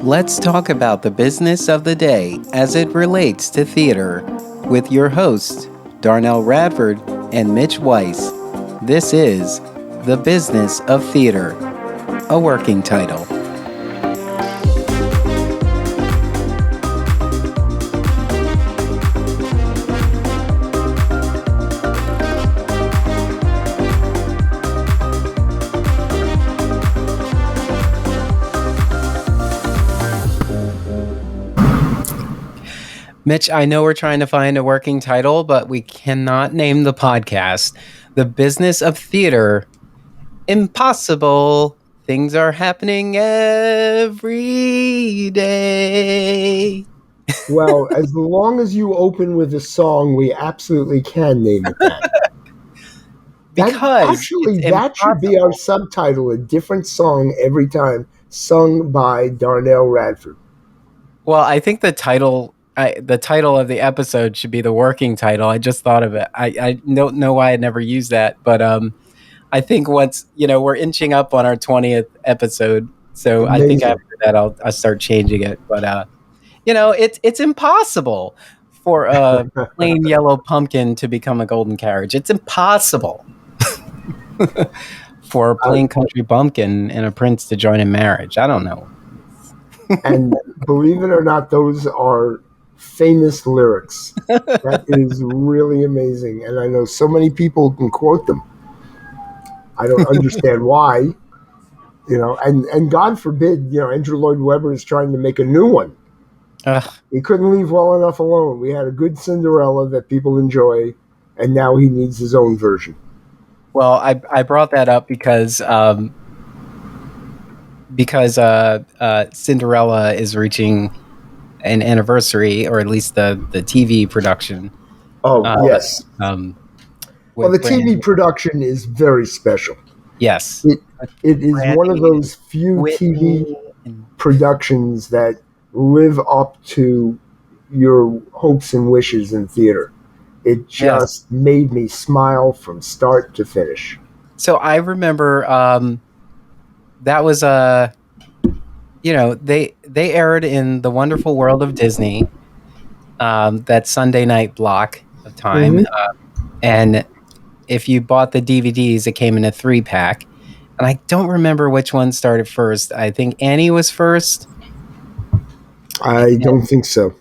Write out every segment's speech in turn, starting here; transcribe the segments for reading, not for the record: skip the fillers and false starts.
Let's talk about the business of the day as it relates to theater with your hosts, Darnell Radford and Mitch Weiss. This is The Business of Theater, a working title. Mitch, I know we're trying to find a working title, but we cannot name the podcast The Business of Theater. Impossible. Things are happening every day. Well, as long as you open with a song, we absolutely can name it that. Because that should be our subtitle, a different song every time, sung by Darnell Radford. Well, I think the title of the episode should be the working title. I just thought of it. I don't know why I never used that, but I think once we're inching up on our 20th episode, so amazing. I think after that I'll start changing it. But it's impossible for a plain yellow pumpkin to become a golden carriage. It's impossible for a plain country bumpkin and a prince to join in marriage. I don't know. And believe it or not, those are famous lyrics. That is really amazing. And I know so many people can quote them. I don't understand why, and God forbid, Andrew Lloyd Webber is trying to make a new one. He couldn't leave well enough alone. We had a good Cinderella that people enjoy, and now he needs his own version. Well, I brought that up because Cinderella is reaching an anniversary, or at least the TV production. Oh, yes. Well, the TV production is very special. Yes. It is one of those few TV productions that live up to your hopes and wishes in theater. It just made me smile from start to finish. So I remember that was they aired in the Wonderful World of Disney, that Sunday night block of time. And if you bought the DVDs, it came in a 3-pack. And I don't remember which one started first. I think Annie was first. I don't think so.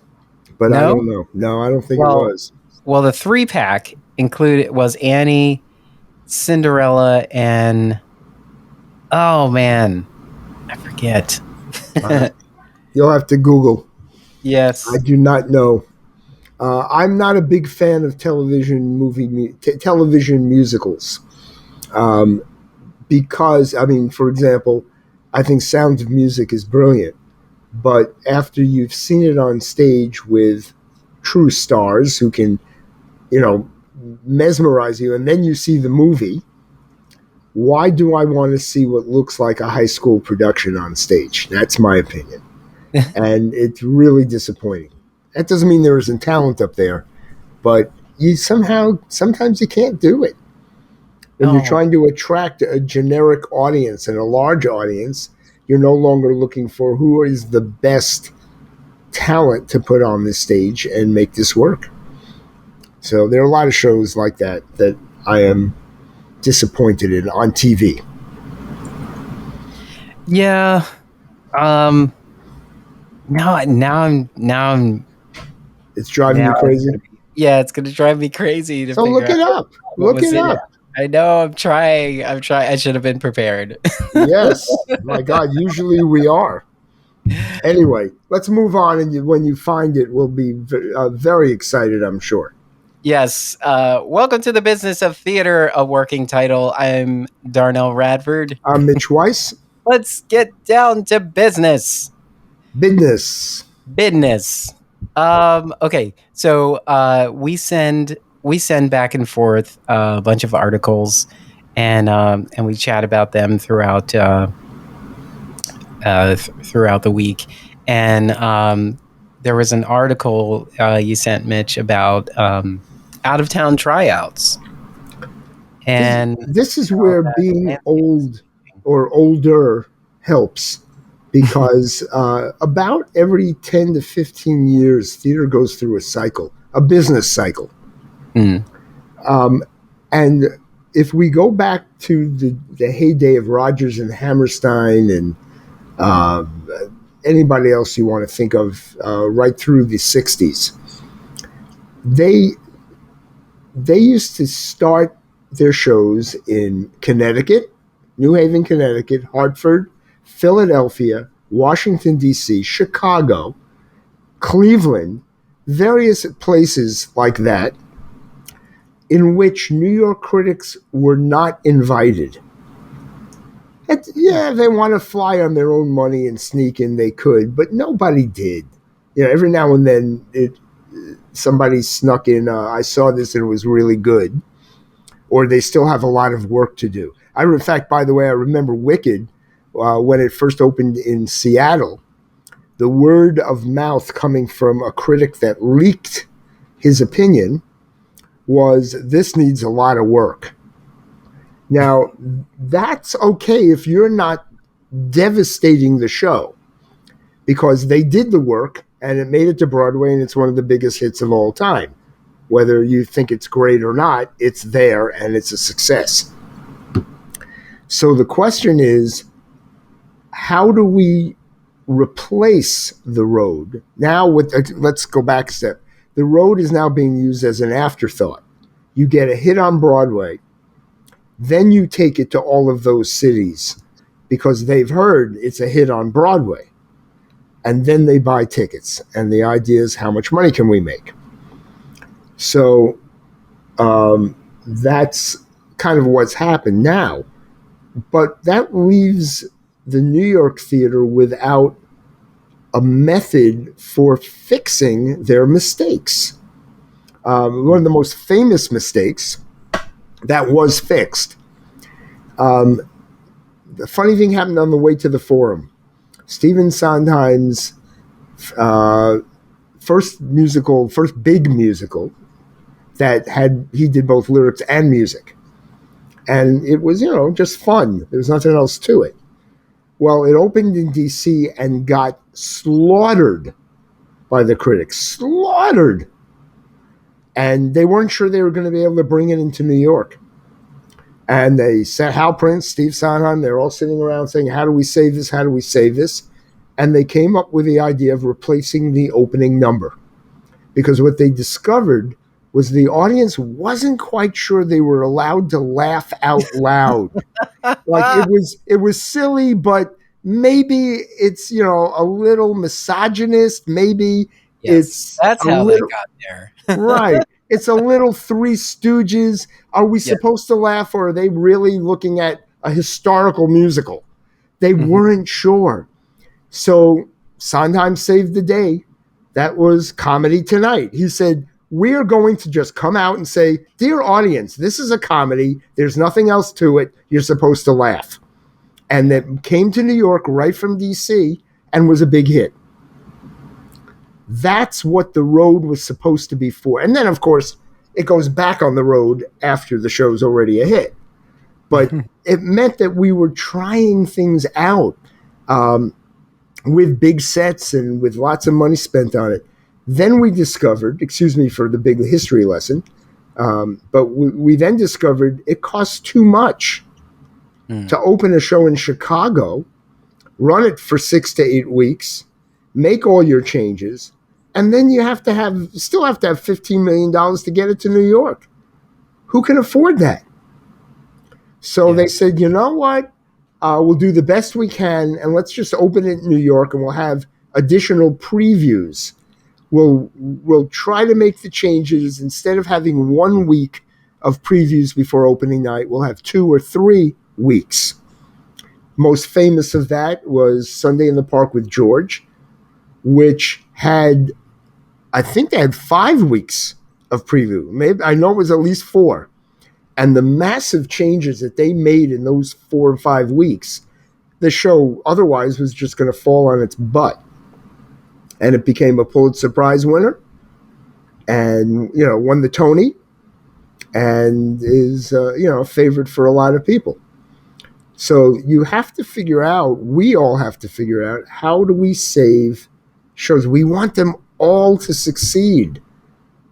But no? I don't know. No, I don't think it was. Well, the 3-pack was Annie, Cinderella, and oh man, I forget. You'll have to Google. Yes. I do not know. I'm not a big fan of television musicals. Because, for example, I think Sound of Music is brilliant. But after you've seen it on stage with true stars who can, mesmerize you, and then you see the movie, why do I want to see what looks like a high school production on stage? That's my opinion. And it's really disappointing. That doesn't mean there isn't talent up there, but sometimes you can't do it. When you're trying to attract a generic audience and a large audience, you're no longer looking for who is the best talent to put on this stage and make this work. So there are a lot of shows like that I am disappointed in on TV. Yeah. Now I'm. It's driving you crazy. It's going to drive me crazy. So look it up. Look it up. I know. I'm trying. I should have been prepared. Yes. My God. Usually we are. Anyway, let's move on. And when you find it, we'll be very excited, I'm sure. Yes. Welcome to The Business of Theater, a working title. I'm Darnell Radford. I'm Mitch Weiss. Let's get down to business. Business. Okay. So we send back and forth a bunch of articles, and we chat about them throughout the week. And there was an article you sent, Mitch, about out of town tryouts. And this is where being old or older helps. because about every 10 to 15 years, theater goes through a cycle, a business cycle. Mm. And if we go back to the heyday of Rodgers and Hammerstein and uh, anybody else you want to think of, right through the 60s, they used to start their shows in Connecticut, New Haven, Connecticut, Hartford, Philadelphia, Washington, D.C., Chicago, Cleveland, various places like that, in which New York critics were not invited. Yeah, they want to fly on their own money and sneak in, they could, but nobody did. Every now and then somebody snuck in, I saw this and it was really good, or they still have a lot of work to do. In fact, by the way, I remember Wicked, when it first opened in Seattle, the word of mouth coming from a critic that leaked his opinion was, this needs a lot of work. Now, that's okay if you're not devastating the show, because they did the work and it made it to Broadway and it's one of the biggest hits of all time. Whether you think it's great or not, it's there and it's a success. So the question is, how do we replace the road? Now, let's go back a step. The road is now being used as an afterthought. You get a hit on Broadway, then you take it to all of those cities because they've heard it's a hit on Broadway. And then they buy tickets. And the idea is, how much money can we make? So that's kind of what's happened now. But that leaves the New York theater without a method for fixing their mistakes. One of the most famous mistakes that was fixed. The funny thing happened on the way to the Forum. Stephen Sondheim's first big musical that he did both lyrics and music. And it was, just fun. There was nothing else to it. Well, it opened in D.C. and got slaughtered by the critics. Slaughtered. And they weren't sure they were going to be able to bring it into New York. And they said, Hal Prince, Steve Sondheim, they're all sitting around saying, how do we save this? How do we save this? And they came up with the idea of replacing the opening number. Because what they discovered was the audience wasn't quite sure they were allowed to laugh out loud. Like it was silly, but maybe it's, a little misogynist. Maybe that's how they got there. Right. It's a little Three Stooges. Are we supposed to laugh, or are they really looking at a historical musical? They weren't sure. So Sondheim saved the day. That was Comedy Tonight. He said, we are going to just come out and say, dear audience, this is a comedy. There's nothing else to it. You're supposed to laugh. And that came to New York right from D.C. and was a big hit. That's what the road was supposed to be for. And then, of course, it goes back on the road after the show's already a hit. But it meant that we were trying things out with big sets and with lots of money spent on it. Then we discovered, excuse me for the big history lesson, but we then discovered it costs too much to open a show in Chicago, run it for 6 to 8 weeks, make all your changes, and then you still have to have $15 million to get it to New York. Who can afford that? So they said, you know what? We'll do the best we can, and let's just open it in New York, and we'll have additional previews. We'll try to make the changes. Instead of having 1 week of previews before opening night, we'll have 2 or 3 weeks. Most famous of that was Sunday in the Park with George, which had, I think they had 5 weeks of preview. Maybe, I know it was at least 4. And the massive changes that they made in those 4 or 5 weeks, the show otherwise was just going to fall on its butt. And it became a Pulitzer Prize winner and, won the Tony and is, a favorite for a lot of people. So you have to figure out, we all have to figure out, how do we save shows? We want them all to succeed.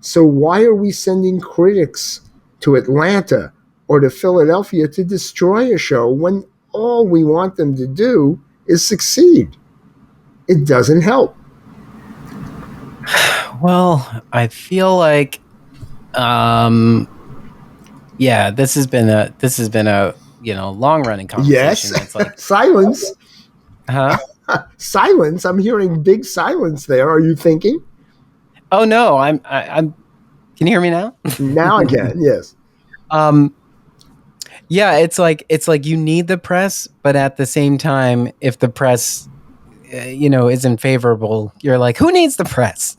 So why are we sending critics to Atlanta or to Philadelphia to destroy a show when all we want them to do is succeed? It doesn't help. Well, I feel like, yeah, this has been a long running conversation. Yes. It's like, Silence. huh? Silence. I'm hearing big silence there. Are you thinking? Oh no, I'm. Can you hear me now? Now I can. Yes. um, yeah, it's like you need the press, but at the same time, if the press, isn't favorable, you're like, who needs the press?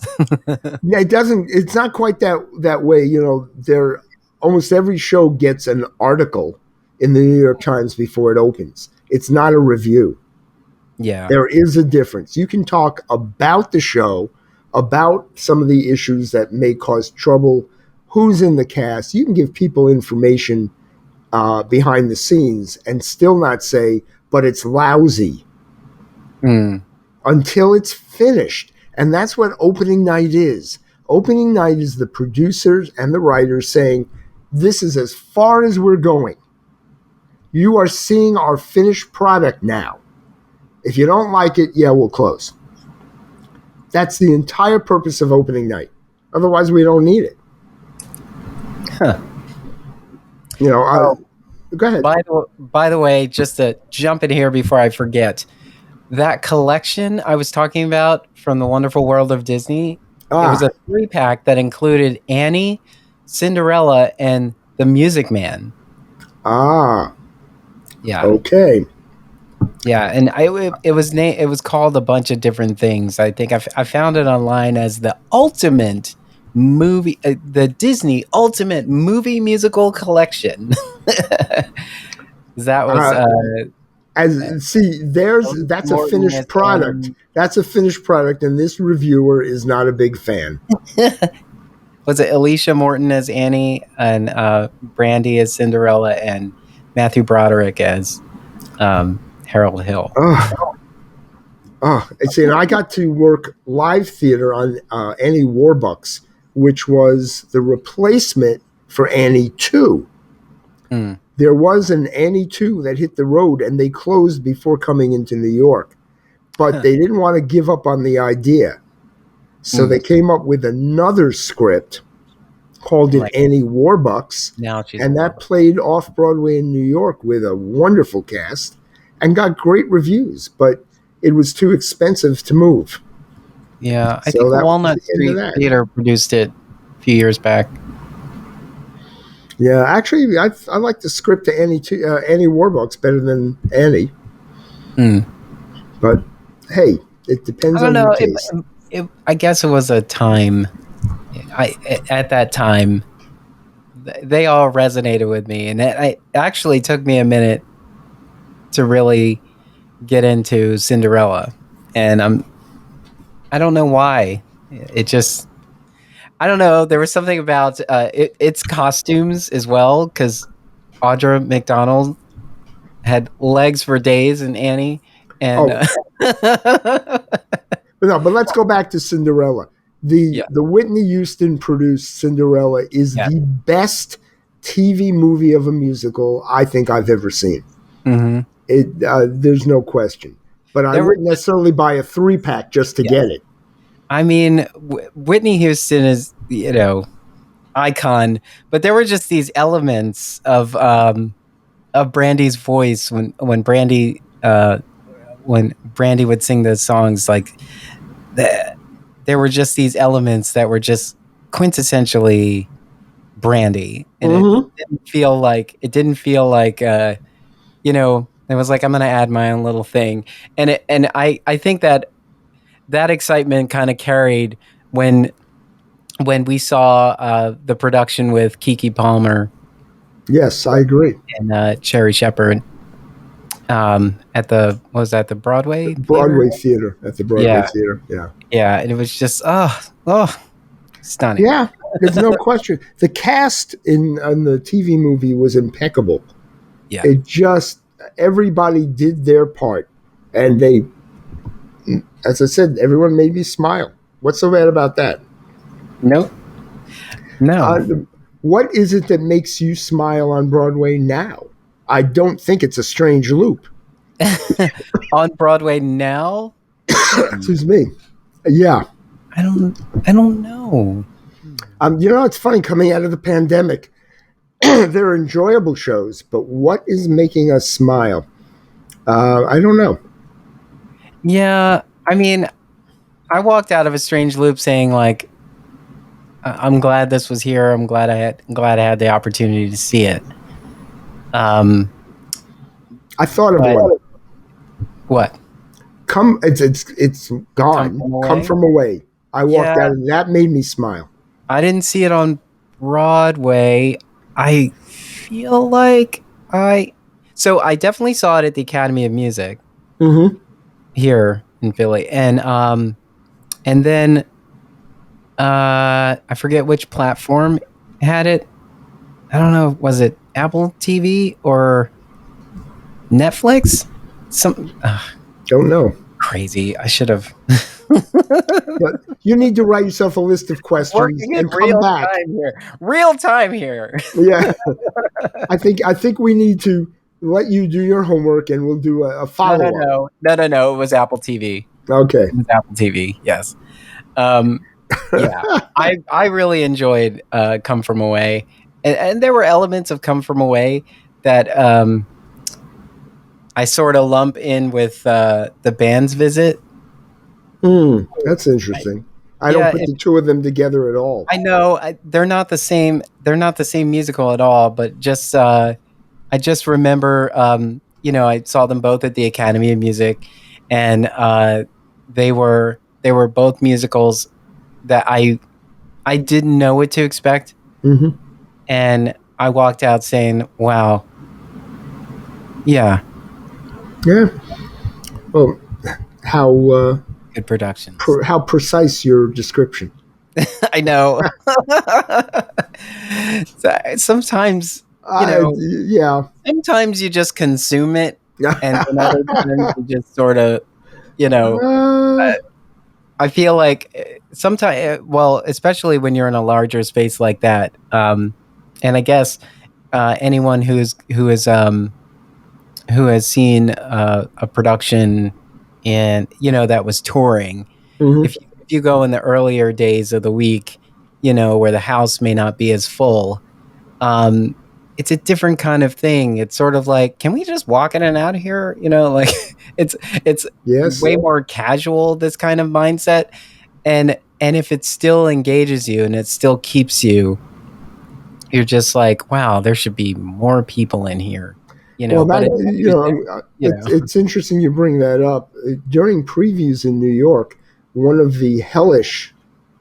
Yeah, it doesn't. It's not quite that way. There almost every show gets an article in the New York Times before it opens. It's not a review. Yeah. There is a difference. You can talk about the show, about some of the issues that may cause trouble, who's in the cast. You can give people information behind the scenes and still not say, but it's lousy Mm. until it's finished. And that's what opening night is. Opening night is the producers and the writers saying, this is as far as we're going. You are seeing our finished product now. If you don't like it, yeah, we'll close. That's the entire purpose of opening night. Otherwise, we don't need it. Huh. Go ahead. By the way, just to jump in here before I forget, that collection I was talking about from the Wonderful World of Disney, it was a 3-pack that included Annie, Cinderella, and the Music Man. Yeah. Okay. Yeah, and it was called a bunch of different things. I think I found it online as the ultimate movie, the Disney Ultimate Movie Musical Collection. That was that's a finished product. That's a finished product, and this reviewer is not a big fan. Was it Alicia Morton as Annie and Brandy as Cinderella and Matthew Broderick as Harold Hill? See, and I got to work live theater on Annie Warbucks, which was the replacement for Annie 2. Mm. There was an Annie 2 that hit the road, and they closed before coming into New York. But they didn't want to give up on the idea. So they came up with another script, called it Annie Warbucks, and that played off-Broadway in New York with a wonderful cast and got great reviews, but it was too expensive to move. Yeah, I think Walnut Street Theater produced it a few years back. Yeah, actually, I like the script to Annie Warbucks better than Annie. Mm. But hey, it depends on your taste. I guess it was a time. At that time, they all resonated with me, and it actually took me a minute to really get into Cinderella, and I don't know why. I don't know. There was something about its costumes as well, because Audra McDonald had legs for days in Annie, and but let's go back to Cinderella. The Whitney Houston produced Cinderella is the best TV movie of a musical I think I've ever seen. Mm-hmm. There's no question. But I wouldn't necessarily buy a 3-pack just to get it. I mean, Whitney Houston is, icon, but there were just these elements of Brandy's voice when Brandy would sing those songs, like there were just these elements that were just quintessentially Brandy, and it didn't feel like it was like, I'm going to add my own little thing, and I think that excitement kind of carried when we saw the production with Keke Palmer. Yes, I agree. And Cherry Shepherd at the Broadway Theater at the Broadway Theater. Yeah, and it was just stunning. Yeah, there's no question. The cast in the TV movie was impeccable. Yeah, it just everybody did their part, and they, as I said, everyone made me smile. What's so bad about that? Nope. No. Uh, what is it that makes you smile on Broadway now? I don't think it's a strange loop. On Broadway now? Excuse me. Yeah. I don't know. It's funny coming out of the pandemic. They're enjoyable shows, but what is making us smile? I don't know. Yeah, I mean, I walked out of a strange loop saying like, I'm glad this was here. I'm glad I had the opportunity to see it. I thought of But one. what? It's Come gone. From Come Away? from away. I walked Yeah, out, and that made me smile. I didn't see it on Broadway. I feel like I definitely saw it at the Academy of Music Mm-hmm. here in Philly, and then I forget which platform had it. I don't know. Was it Apple TV or Netflix? Some Don't know. crazy. I should have. But you need to write yourself a list of questions Working in and come real back. time here. Real time here. Yeah, I think we need to let you do your homework, and we'll do a follow up. No. It was Apple TV. Okay. It was Apple TV. Yes. Yeah. I really enjoyed Come From Away, and there were elements of Come From Away that I sort of lump in with the band's visit. That's interesting. I don't Yeah, put the two of them together at all. I know they're not the same. They're not the same musical at all. But just I just remember, I saw them both at the Academy of Music, and they were both musicals that I didn't know what to expect, Mm-hmm. and I walked out saying, "Wow, yeah, Yeah. Well, how good productions." how precise your description. I know. Sometimes, Yeah. sometimes you just consume it, and then other times you just sort of, you know, Uh, I feel like sometimes, well, especially when you're in a larger space like that, and I guess anyone who has seen a production and that was touring, mhm. if you go in the earlier days of the week, where the house may not be as full, um, it's a different kind of thing. It's sort of like, can we just walk in and out of here? Like it's it's Yes. way more casual, this kind of mindset. And if it still engages you and it still keeps you, you're just like, wow, there should be more people in here. Well, But it's interesting you bring that up. During previews in New York, one of the hellish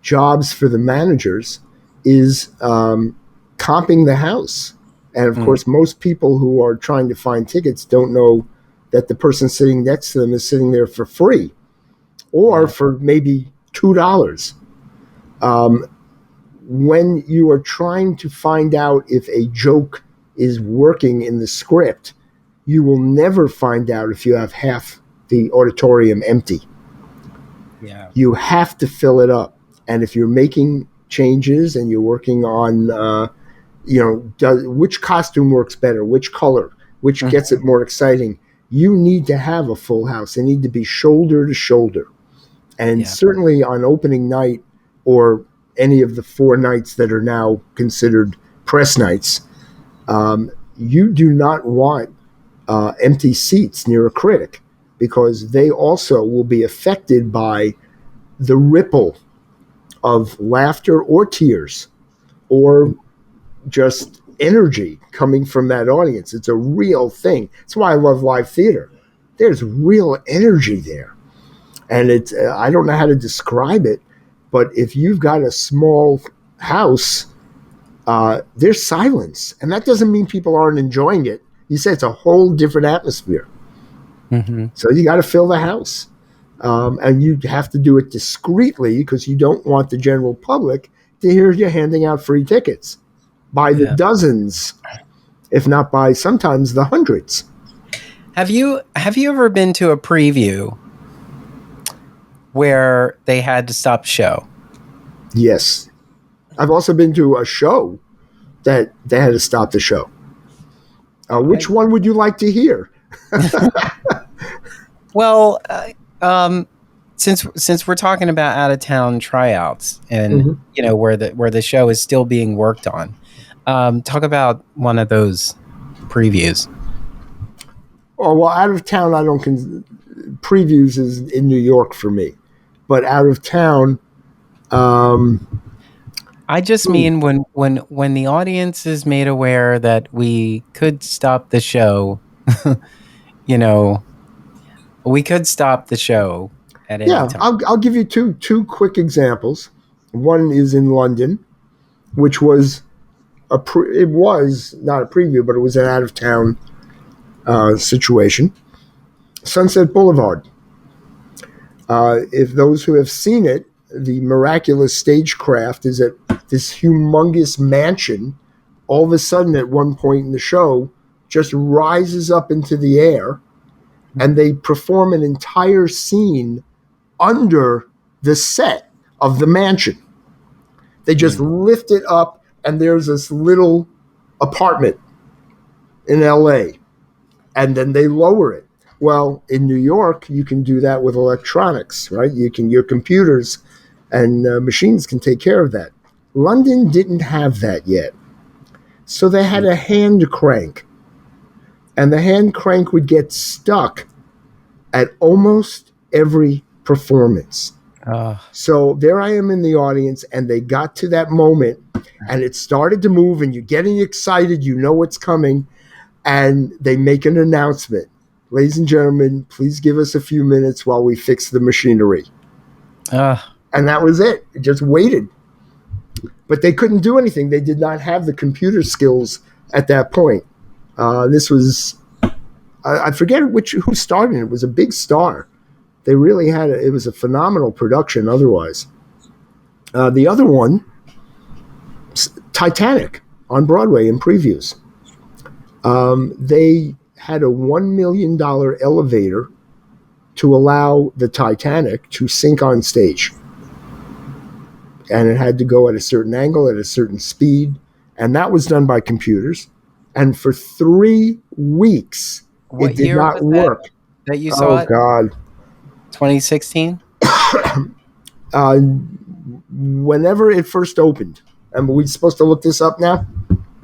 jobs for the managers is comping the house. And of course, most people who are trying to find tickets don't know that the person sitting next to them is sitting there for free or for maybe $2. When you are trying to find out if a joke is working in the script, you will never find out if you have half the auditorium empty. yeah. You have to fill it up. And if you're making changes and you're working on, which costume works better, which color, which gets it more exciting, you need to have a full house. They need to be shoulder to shoulder. And certainly on opening night or any of the 4 nights that are now considered press nights, you do not want empty seats near a critic, because they also will be affected by the ripple of laughter or tears or just energy coming from that audience. It's a real thing. That's why I love live theater. There's real energy there. And it's I don't know how to describe it, but if you've got a small house, there's silence. And that doesn't mean people aren't enjoying it. You say it's a whole different atmosphere. Mm-hmm. So you got to fill the house. And you have to do it discreetly, because you don't want the general public to hear you handing out free tickets by the dozens, if not by sometimes the hundreds. Have you ever been to a preview where they had to stop the show? Yes. I've also been to a show that they had to stop the show. Which one would you like to hear? Well, since we're talking about out of town tryouts and where the show is still being worked on, talk about one of those previews. Oh, well, out of town, I don't. Previews is in New York for me, but out of town. I just mean when the audience is made aware that we could stop the show, we could stop the show at any time. I'll give you two quick examples. One is in London, which was it was not a preview, but it was an out of town situation. Sunset Boulevard. If those who have seen it, the miraculous stagecraft is at this humongous mansion. All of a sudden, at one point in the show, just rises up into the air, and they perform an entire scene under the set of the mansion. They just lift it up, and there's this little apartment in LA, and then they lower it. Well, in New York, you can do that with electronics, right? Your computers and machines can take care of that. London didn't have that yet. So they had a hand crank, and the hand crank would get stuck at almost every performance. So there I am in the audience, and they got to that moment, and it started to move, and you're getting excited, you know what's coming, and they make an announcement. Ladies and gentlemen, please give us a few minutes while we fix the machinery. And that was it. It just waited. But they couldn't do anything. They did not have the computer skills at that point. This was, I forget who started it. It was a big star. They really had it was a phenomenal production otherwise. The other one, Titanic on Broadway in previews. They had a $1 million elevator to allow the Titanic to sink on stage. And it had to go at a certain angle, at a certain speed. And that was done by computers. And for 3 weeks, it did not work. That you saw it? Oh, God. 2016? Whenever it first opened. And are we supposed to look this up now?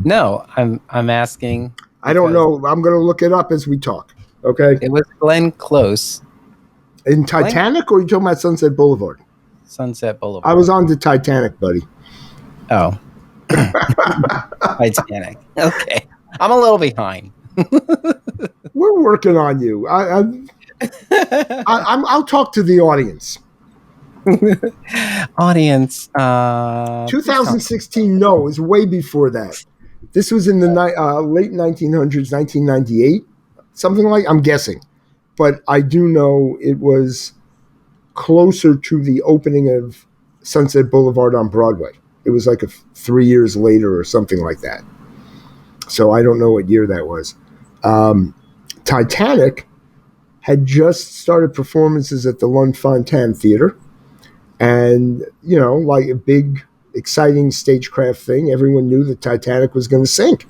No, I'm asking. I don't know. I'm going to look it up as we talk. Okay? It was Glenn Close. In Titanic, or are you talking about Sunset Boulevard? Sunset Boulevard. I was on the Titanic, buddy. Oh. Titanic. Okay. I'm a little behind. We're working on you. I'll talk to the audience. Audience. 2016, no, it was way before that. This was in the late 1900s, 1998, something like, I'm guessing. But I do know it was closer to the opening of Sunset Boulevard on Broadway. It was like 3 years later or something like that. So I don't know what year that was. Titanic had just started performances at the Lunt-Fontanne Theater. And, like a big, exciting stagecraft thing, everyone knew the Titanic was going to sink.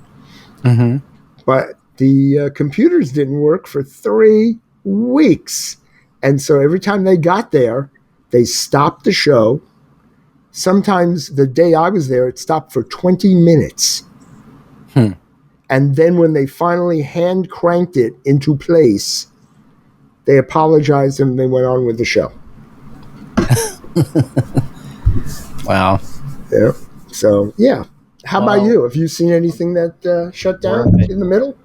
Mm-hmm. But the computers didn't work for 3 weeks. And so every time they got there, they stopped the show. Sometimes the day I was there, it stopped for 20 minutes. And then when they finally hand cranked it into place, they apologized and they went on with the show. Wow. Yeah. So, yeah. How about you? Have you seen anything that shut down in the middle?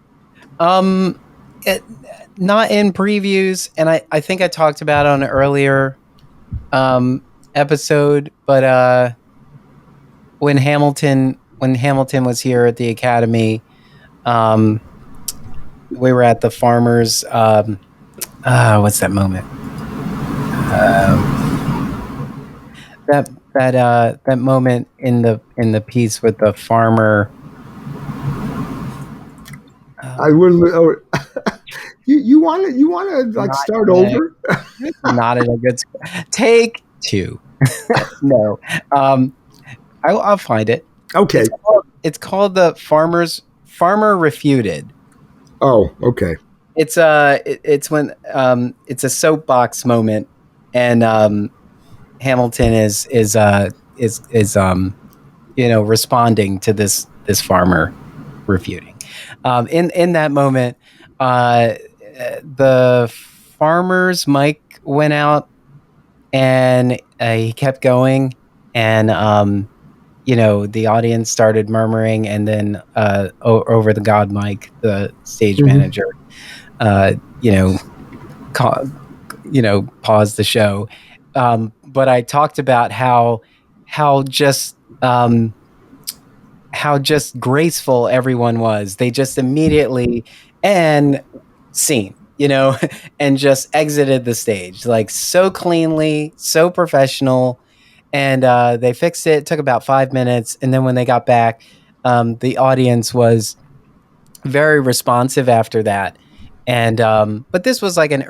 Not in previews, and I think I talked about it on an earlier episode, but when Hamilton was here at the Academy, we were at the Farmers. What's that moment? That moment in the piece with the farmer. You want to like Not start yet. over? Not in a good take two. No. Um, I'll find it. Okay. It's called the Farmer Refuted. Oh, okay. It's when it's a soapbox moment, and Hamilton is responding to this farmer refuting. In that moment, the farmer's mic went out, and he kept going, and the audience started murmuring, and then over the god mic, the stage Hmm. manager, uh, you know, ca- paused the show. But I talked about how just um, how just graceful everyone was. They just immediately and scene, and just exited the stage like so cleanly, so professional. And they fixed it. It took about 5 minutes, and then when they got back, the audience was very responsive after that. And but this was like it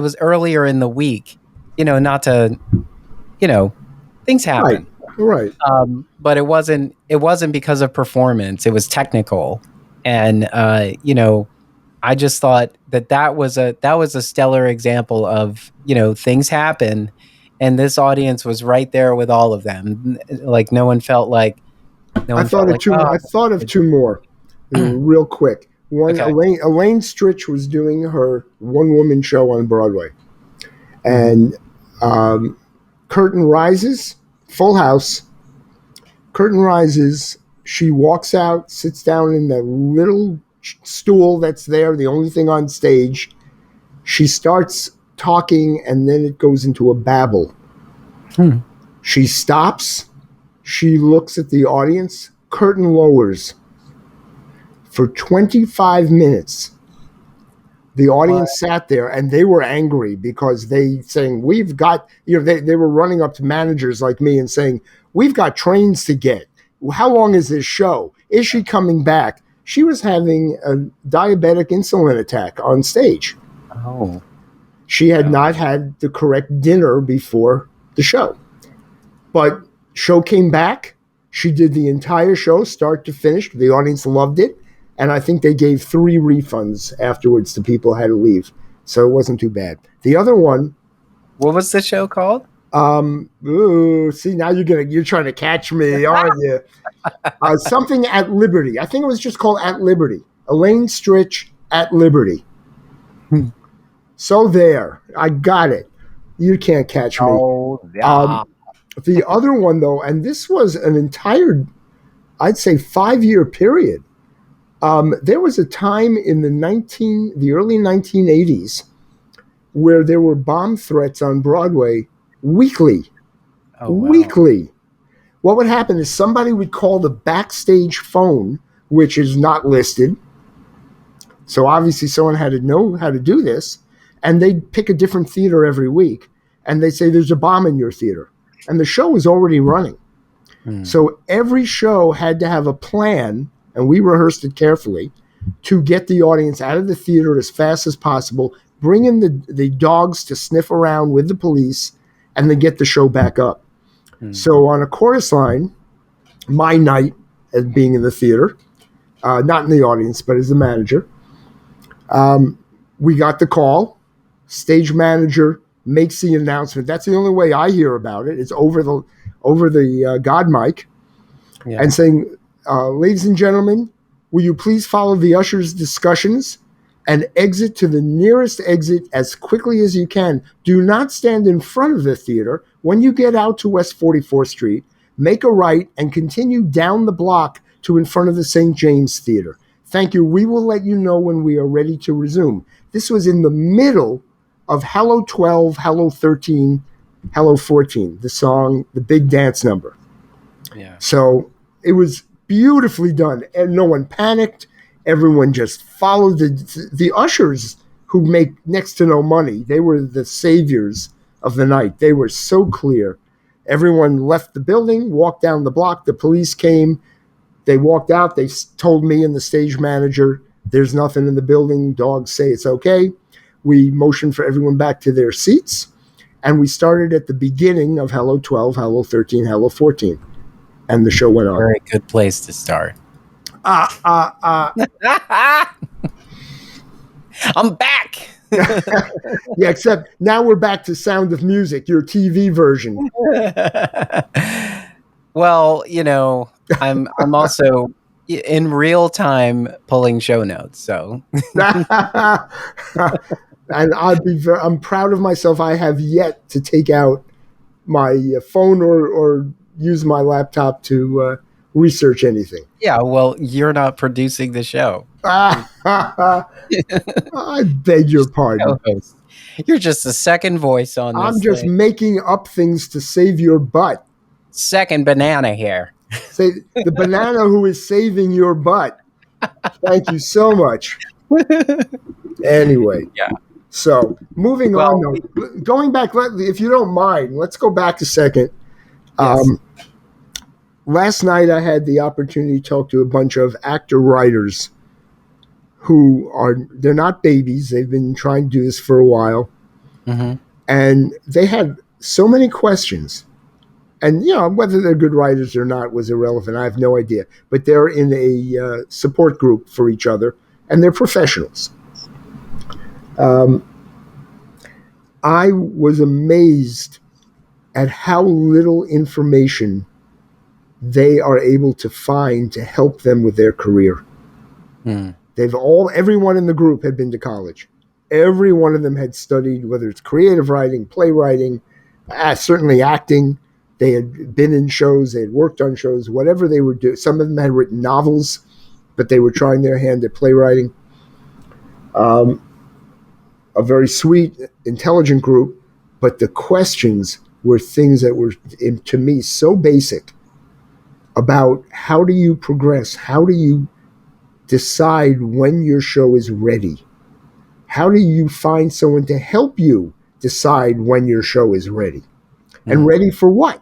was earlier in the week, not to, you know, things Right. happen. Right. But it wasn't because of performance. It was technical. And I just thought that was a stellar example of, things happen, and this audience was right there with all of them. Like no I one thought felt of like, two. oh, I thought of two more, real quick. One, okay. Elaine Stritch was doing her one woman show on Broadway, Mhm. and um, curtain rises, full house. Curtain rises. She walks out, sits down in the little stool that's there, the only thing on stage. She starts talking, and then it goes into a babble. Hmm. She stops. She looks at the audience. Curtain lowers. For 25 minutes, the What? audience sat there and they were angry because they saying, we've got, they were running up to managers like me and saying, we've got trains to get. How long is this show? Is she coming back? She was having a diabetic insulin attack on stage. Oh, She had wow. not had the correct dinner before the show. But show came back. She did the entire show, start to finish. The audience loved it. And I think they gave 3 refunds afterwards to people who had to leave. So it wasn't too bad. The other one, What was the show called? see, now you're trying to catch me, aren't you? Something at Liberty. I think it was just called At Liberty. Elaine Stritch at Liberty. Hmm. So there, I got it. You can't catch me. Oh, yeah. Um, the other one, though, and this was an entire, I'd say, 5-year period. There was a time in the early 1980s where there were bomb threats on Broadway weekly. Oh, wow. Weekly. What would happen is somebody would call the backstage phone, which is not listed. So obviously someone had to know how to do this, and they'd pick a different theater every week, and they'd say there's a bomb in your theater, and the show was already running. Hmm. So every show had to have a plan, and we rehearsed it carefully to get the audience out of the theater as fast as possible, bring in the dogs to sniff around with the police, and then get the show back up. Hmm. So on a chorus line, my night as being in the theater, not in the audience, but as the manager, we got the call. Stage manager makes the announcement. That's the only way I hear about it. It's over the God mic, Yeah. and saying, "Ladies and gentlemen, will you please follow the usher's discussions and exit to the nearest exit as quickly as you can. Do not stand in front of the theater. When you get out to West 44th Street, make a right and continue down the block to in front of the St. James Theater. Thank you. We will let you know when we are ready to resume." This was in the middle of Hello 12, Hello 13, Hello 14, the song, the big dance number. Yeah. So it was beautifully done, and no one panicked. Everyone just followed the ushers, who make next to no money. They were the saviors of the night. They were so clear. Everyone left the building, walked down the block. The police came. They walked out. They told me and the stage manager, There's nothing in the building. Dogs say it's okay. We motion for everyone back to their seats. And we started at the beginning of Hello 12, Hello 13, Hello 14. And the show went on. Very good place to start. I'm back. Yeah, except now we're back to Sound of Music, your TV version. Well, I'm also in real time pulling show notes. So, And I'm proud of myself. I have yet to take out my phone or use my laptop to research anything. yeah, well, you're not producing the show. I beg your pardon. Co-host. You're just the second voice on this I'm just thing. making up things to save your butt. Second banana here. Say the banana who is saving your butt. Thank you so much. Anyway, Yeah. So moving on, though, going back, if you don't mind, let's go back a second. Yes. Last night I had the opportunity to talk to a bunch of actor writers who they're not babies. They've been trying to do this for a while. Mm-hmm. And they had so many questions. And, whether they're good writers or not was irrelevant. I have no idea. But they're in a support group for each other, and they're professionals. I was amazed at how little information they are able to find to help them with their career. Mm. Everyone in the group had been to college. Every one of them had studied, whether it's creative writing, playwriting, certainly acting. They had been in shows, they had worked on shows, whatever they were doing. Some of them had written novels, but they were trying their hand at playwriting. A very sweet, intelligent group, but the questions were things that were, to me, so basic about how do you progress? How do you decide when your show is ready? How do you find someone to help you decide when your show is ready? And ready for what?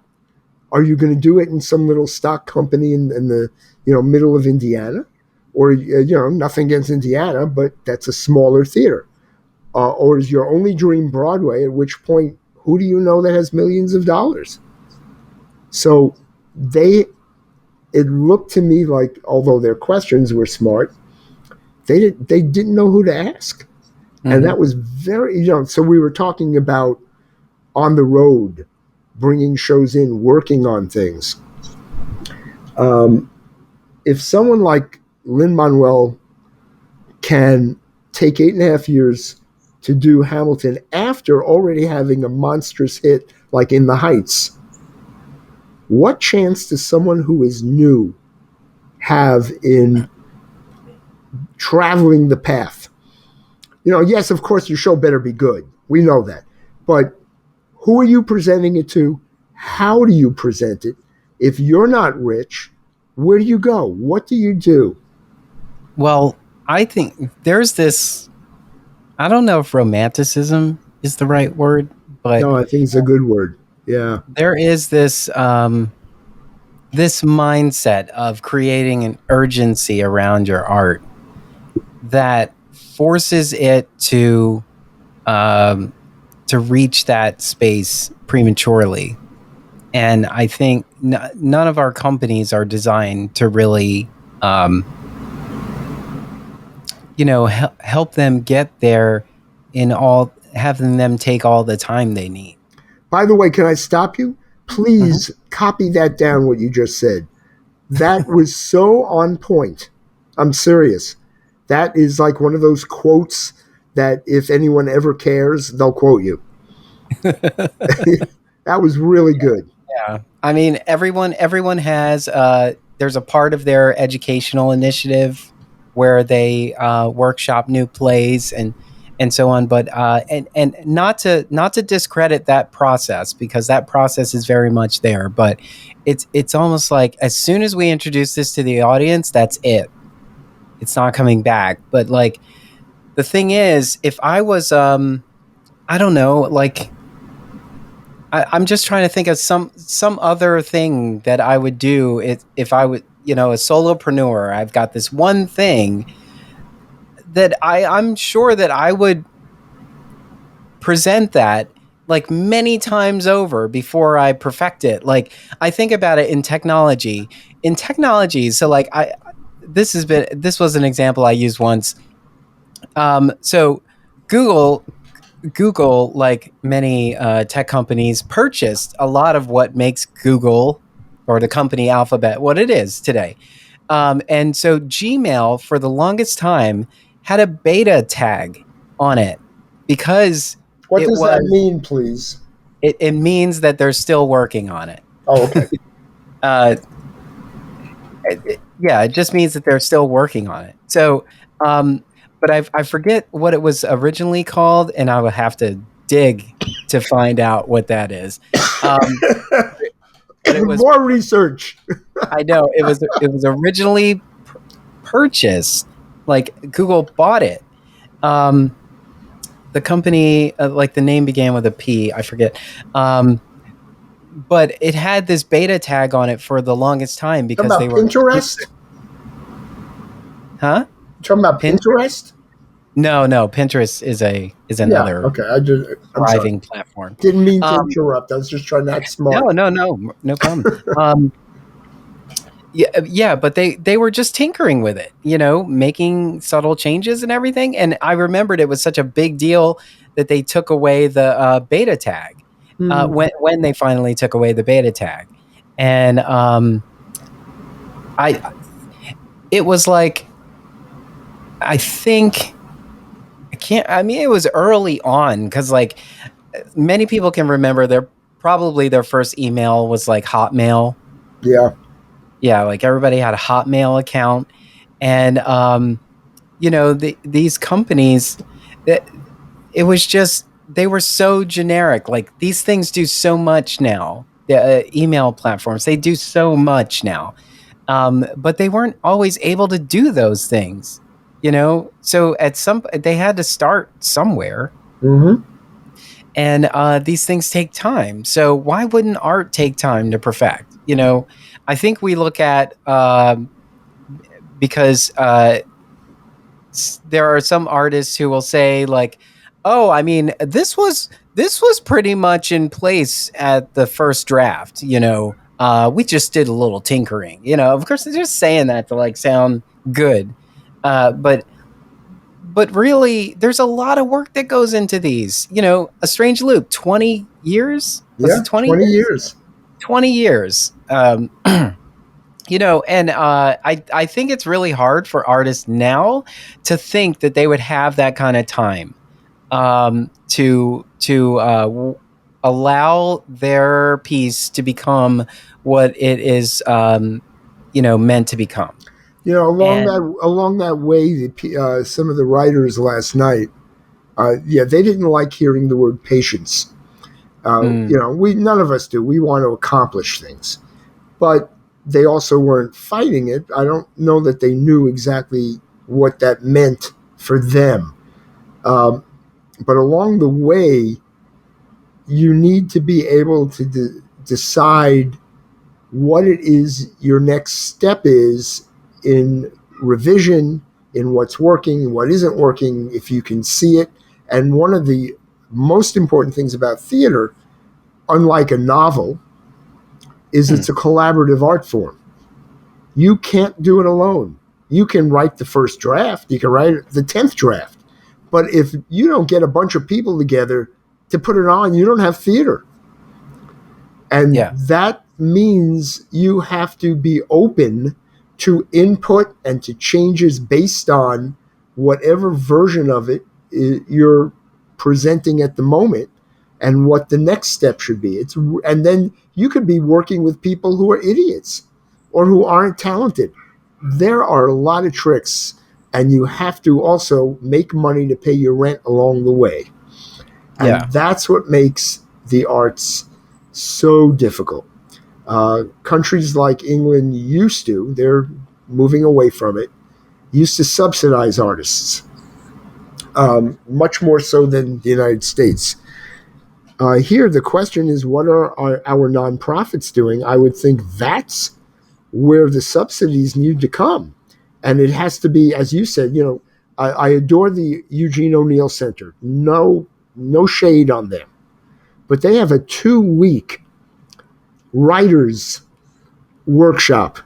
Are you going to do it in some little stock company in the middle of Indiana? Or, nothing against Indiana, but that's a smaller theater. Or is your only dream Broadway, at which point, who do you know that has millions of dollars? So it looked to me like, although their questions were smart, they didn't know who to ask. Mm-hmm. And that was very, so we were talking about on the road, bringing shows in, working on things. If someone like Lin-Manuel can take 8.5 years to do Hamilton after already having a monstrous hit like In the Heights, what chance does someone who is new have in traveling the path? Yes, of course, your show better be good. We know that. But who are you presenting it to? How do you present it? If you're not rich, where do you go? What do you do? Well, I think there's this, I don't know if romanticism is the right word, but no, I think it's a good word. Yeah. There is this this mindset of creating an urgency around your art that forces it to reach that space prematurely. And I think none of our companies are designed to really help them get there having them take all the time they need. By the way, can I stop you? Please copy that down, what you just said. That was so on point. I'm serious. That is like one of those quotes that if anyone ever cares, they'll quote you. That was really good. Yeah. I mean, everyone has, there's a part of their educational initiative where they workshop new plays and so on, but and not to discredit that process, because that process is very much there, but it's almost like as soon as we introduce this to the audience, that's it. It's not coming back. But like the thing is, if I was I don't know, like I'm just trying to think of some other thing that I would do if I would, a solopreneur. I've got this one thing that I'm sure that I would present that like many times over before I perfect it. Like I think about it in technology. In technology, so like this was an example I used once. So Google Google, like many tech companies, purchased a lot of what makes Google or the company Alphabet what it is today. And so Gmail, for the longest time, had a beta tag on it because What it does that was mean, please? it means that they're still working on it. Oh, okay. Uh, yeah, it just means that they're still working on it. So, but I forget what it was originally called, and I would have to dig to find out what that is. Um, but it was, More research. I know it was originally purchased, like Google bought it. Um, the company, like the name began with a P, I forget. But it had this beta tag on it for the longest time Talking because they about were, Pinterest? huh? Talking about Pin? Pinterest? No. Pinterest is Yeah. another Okay. I'm sorry. thriving platform. Didn't mean to Um, interrupt. I was just trying to act smart. no problem. Yeah, but they were just tinkering with it, making subtle changes and everything. And I remembered it was such a big deal that they took away the beta tag Hmm. when they finally took away the beta tag, and I it was like I think I can't. I mean, it was early on because like many people can remember their first email was like Hotmail. Yeah. Yeah, like everybody had a Hotmail account, and these companies that it was just they were so generic. Like these things do so much now. The email platforms, they do so much now, but they weren't always able to do those things. So they had to start somewhere, Mm-hmm. and these things take time. So why wouldn't art take time to perfect? I think we look at because there are some artists who will say like, "Oh, I mean, this was pretty much in place at the first draft." We just did a little tinkering. Of course, they're just saying that to like sound good, but really, there's a lot of work that goes into these. A Strange Loop, 20 years. Was Yeah. it 20 20 years? years. 20 years. And I think it's really hard for artists now to think that they would have that kind of time to allow their piece to become what it is meant to become. And Along that way, some of the writers last night, yeah, they didn't like hearing the word patience. mm, We none of us do. We want to accomplish things, but they also weren't fighting it. I don't know that they knew exactly what that meant for them. Um, but along the way, you need to be able to decide what it is your next step is in revision, in what's working, what isn't working, if you can see it. And one of the most important things about theater, unlike a novel, is hmm, it's a collaborative art form. You can't do it alone. You can write the first draft, you can write the 10th draft. But if you don't get a bunch of people together to put it on, you don't have theater. And yeah, that means you have to be open to input and to changes based on whatever version of it you're presenting at the moment and what the next step should be. And then you could be working with people who are idiots or who aren't talented. There are a lot of tricks, and you have to also make money to pay your rent along the way. And yeah, that's what makes the arts so difficult. Countries like England they're moving away from it, used to subsidize artists, much more so than the United States. Here, the question is, what are our nonprofits doing? I would think that's where the subsidies need to come. And it has to be, as you said, I adore the Eugene O'Neill Center. No shade on them. But they have a 2-week writers workshop.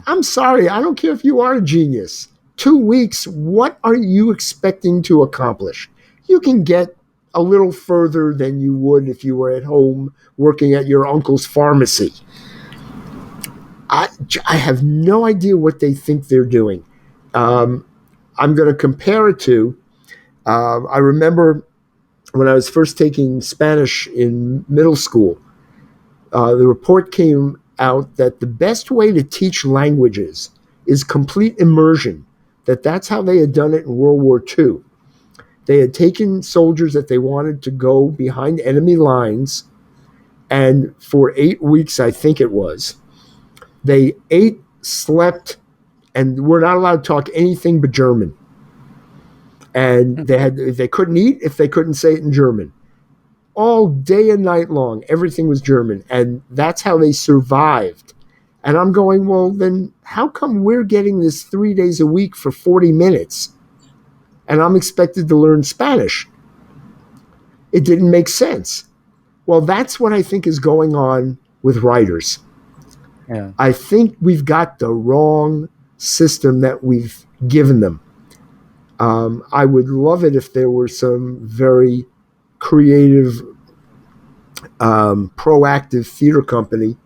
I'm sorry, I don't care if you are a genius. 2 weeks, what are you expecting to accomplish? You can get a little further than you would if you were at home working at your uncle's pharmacy. I have no idea what they think they're doing. I'm going to compare it to, I remember when I was first taking Spanish in middle school, the report came out that the best way to teach languages is complete immersion, that's how they had done it in World War II. They had taken soldiers that they wanted to go behind enemy lines, and for 8 weeks, I think it was, they ate, slept, and were not allowed to talk anything but German. And they couldn't eat if they couldn't say it in German. All day and night long, everything was German, and that's how they survived. And I'm going, well, then how come we're getting this 3 days a week for 40 minutes, and I'm expected to learn Spanish? It didn't make sense. Well, that's what I think is going on with writers. Yeah. I think we've got the wrong system that we've given them. I would love it if there were some very creative, proactive theater company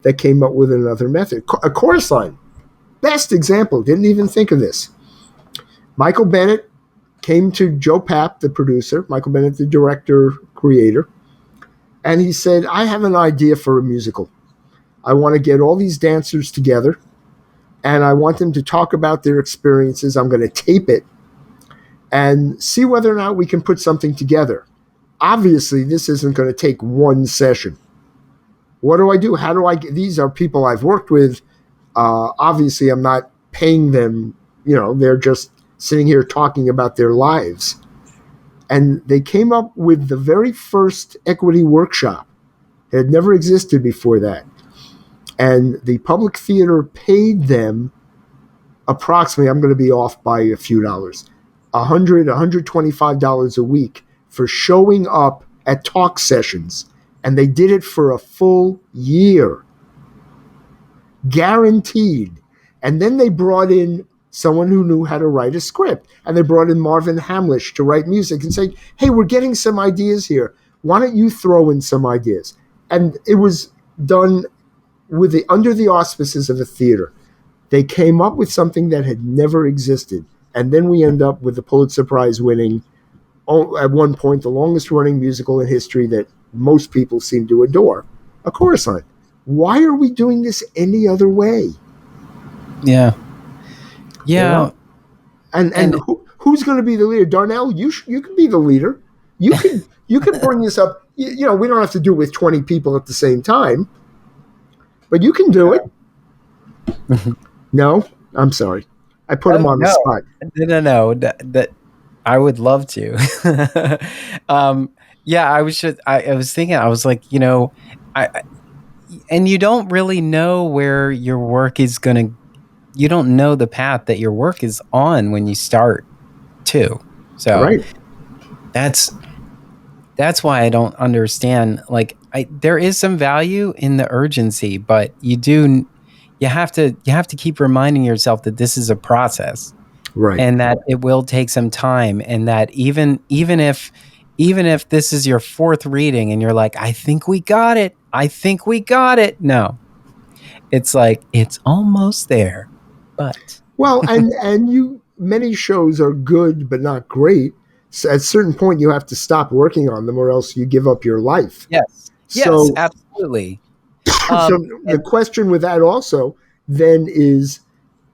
that came up with another method. A chorus line, best example, didn't even think of this. Michael Bennett came to Joe Papp, the producer, Michael Bennett, the director, creator, and he said, I have an idea for a musical. I want to get all these dancers together, and I want them to talk about their experiences. I'm going to tape it and see whether or not we can put something together. Obviously, this isn't going to take one session. What do I do? How do I get? These are people I've worked with. Obviously, I'm not paying them. They're just sitting here talking about their lives. And they came up with the very first equity workshop. It had never existed before that. And the public theater paid them approximately, I'm going to be off by a few dollars, $100, $125 a week for showing up at talk sessions. And they did it for a full year. Guaranteed. And then they brought in someone who knew how to write a script. And they brought in Marvin Hamlish to write music and say, hey, we're getting some ideas here. Why don't you throw in some ideas? And it was done under the auspices of a theater. They came up with something that had never existed. And then we end up with the Pulitzer Prize winning, at one point, the longest running musical in history that most people seem to adore, A Chorus Line. Why are we doing this any other way? Yeah. Yeah. And who's going to be the leader? Darnell, you can be the leader. You can bring this up. We don't have to do it with 20 people at the same time, but you can do it. No, I'm sorry. I put him on the spot. No. That I would love to. Yeah, I was thinking. I was like, and you don't really know where your work is going to. You don't know the path that your work is on when you start, too. So right. That's why I don't understand. Like, there is some value in the urgency, but you have to keep reminding yourself that this is a process, right? And that it will take some time, and that even if this is your fourth reading and you're like, I think we got it. No, it's like, it's almost there, but well, and many shows are good but not great. So at a certain point, you have to stop working on them, or else you give up your life. Yes, absolutely. So the question with that also then is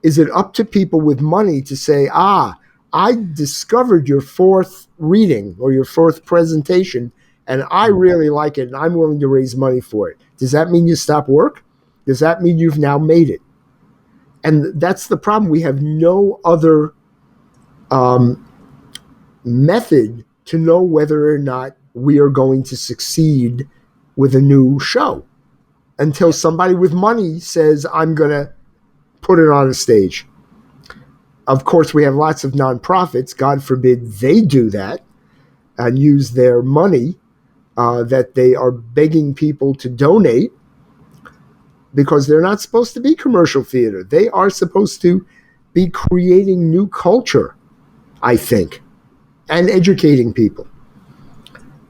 it up to people with money to say, I discovered your fourth reading or your fourth presentation, and I really like it, and I'm willing to raise money for it. Does that mean you stop work? Does that mean you've now made it? And that's the problem. We have no other method to know whether or not we are going to succeed with a new show until somebody with money says, I'm going to put it on a stage. Of course, we have lots of nonprofits. God forbid they do that and use their money that they are begging people to donate, because they're not supposed to be commercial theater. They are supposed to be creating new culture, I think, and educating people.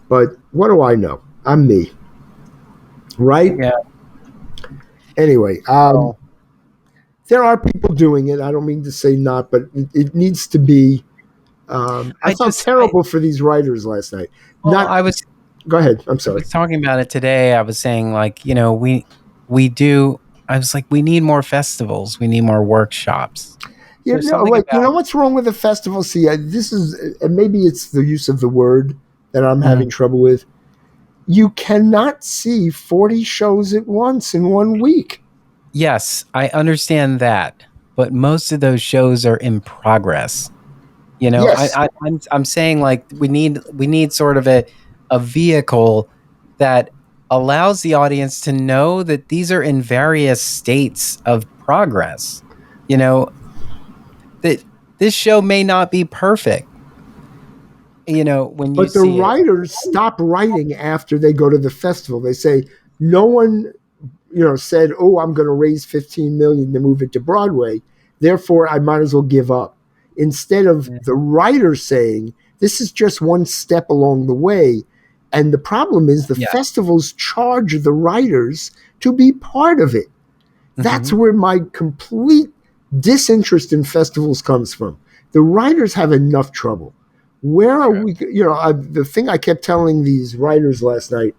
But what do I know? I'm me, right? Yeah. Anyway, Oh, there are people doing it. I don't mean to say not, but it needs to be. I I felt just, I, terrible for these writers last night. well, Not. Go ahead. I'm I sorry. was talking about it today. I was saying like, we do. I was like, we need more festivals. We need more workshops. There's something You know about. what's wrong with the festival? See, this is, and maybe it's the use of the word that I'm Mm, having trouble with. You cannot see 40 shows at once in 1 week. yes, I understand that, but most of those shows are in progress. Yes, I'm saying like we need sort of a vehicle that allows the audience to know that these are in various states of progress. You know, that this show may not be perfect, when you but the see it. writers stop writing after they go to the festival. They say no one, said, "Oh, I'm going to raise 15 million to move it to Broadway. Therefore, I might as well give up." Instead of the writer saying, "This is just one step along the way." And the problem is the Yeah. festivals charge the writers to be part of it. That's Hmm. where my complete disinterest in festivals comes from. The writers have enough trouble. Where are Sure. we? The thing I kept telling these writers last night: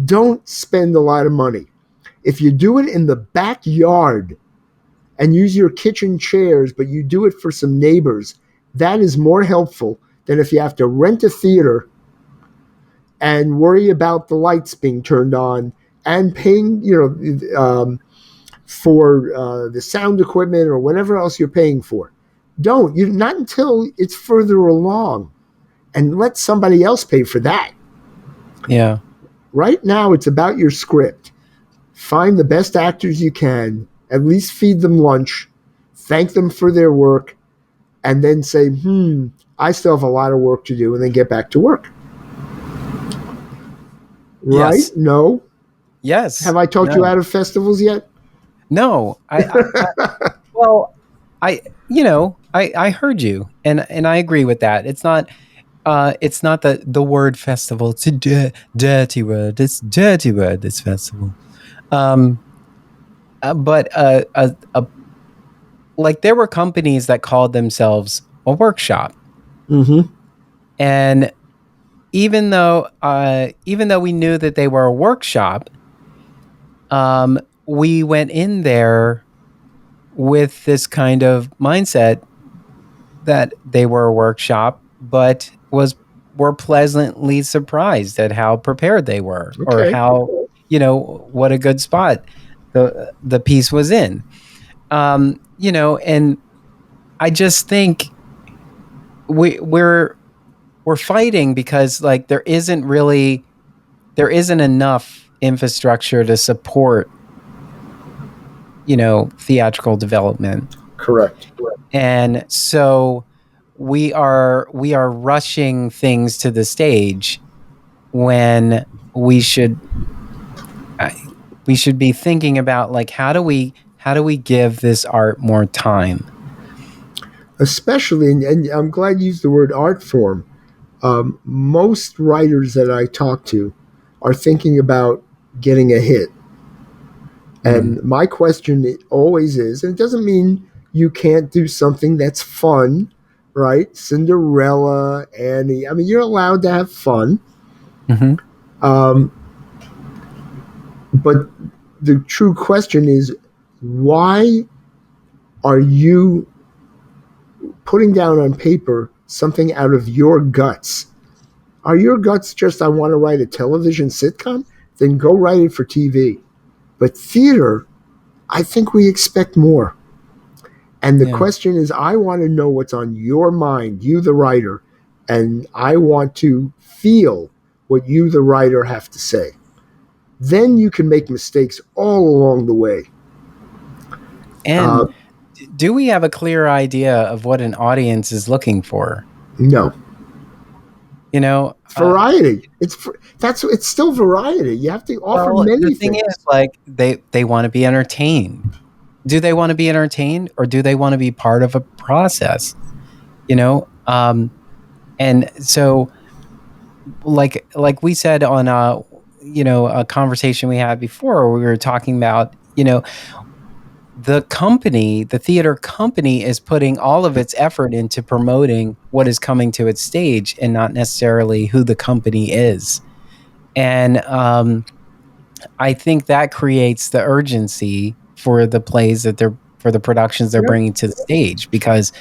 don't spend a lot of money. If you do it in the backyard and use your kitchen chairs, but you do it for some neighbors, that is more helpful than if you have to rent a theater and worry about the lights being turned on and paying, for the sound equipment or whatever else you're paying for. Don't. Not until it's further along, and let somebody else pay for that. Yeah. Right now, it's about your script. Find the best actors you can, at least feed them lunch, thank them for their work, and then say, I still have a lot of work to do, and then get back to work. Right? Yes. No? Yes. Have I talked you No. out of festivals yet? No. Well, I heard you, and I agree with that. It's not the word festival. It's a dirty word. It's dirty word. This festival. Um, but like there were companies that called themselves a workshop, Mm-hmm. and even though we knew that they were a workshop, we went in there with this kind of mindset that they were a workshop, but were pleasantly surprised at how prepared they were, or Okay. how what a good spot the piece was in. And I just think we're fighting because like there isn't enough infrastructure to support theatrical development. Correct. And so we are rushing things to the stage when we should I- we should be thinking about like how do we give this art more time. Especially, and I'm glad you used the word art form. Most writers that I talk to are thinking about getting a hit. Mm, And my question always is, and it doesn't mean you can't do something that's fun, right? Cinderella, Annie. I mean, you're allowed to have fun. mhm. Um, but the true question is, why are you putting down on paper something out of your guts? Are your guts just, I want to write a television sitcom? Then go write it for TV. But theater, I think we expect more. And the Yeah. question is, I want to know what's on your mind, you, the writer, and I want to feel what you, the writer, have to say. Then you can make mistakes all along the way. Uh, And do we have a clear idea of what an audience is looking for? No. You know, Variety. It's still variety. You have to offer well, the many thing is, things. like, they want to be entertained. Do they want to be entertained, or do they want to be part of a process? You know, and so, like we said on a conversation we had before, we were talking about, the theater company is putting all of its effort into promoting what is coming to its stage, and not necessarily who the company is. And I think that creates the urgency for the plays for the productions they're Yeah. bringing to the stage, because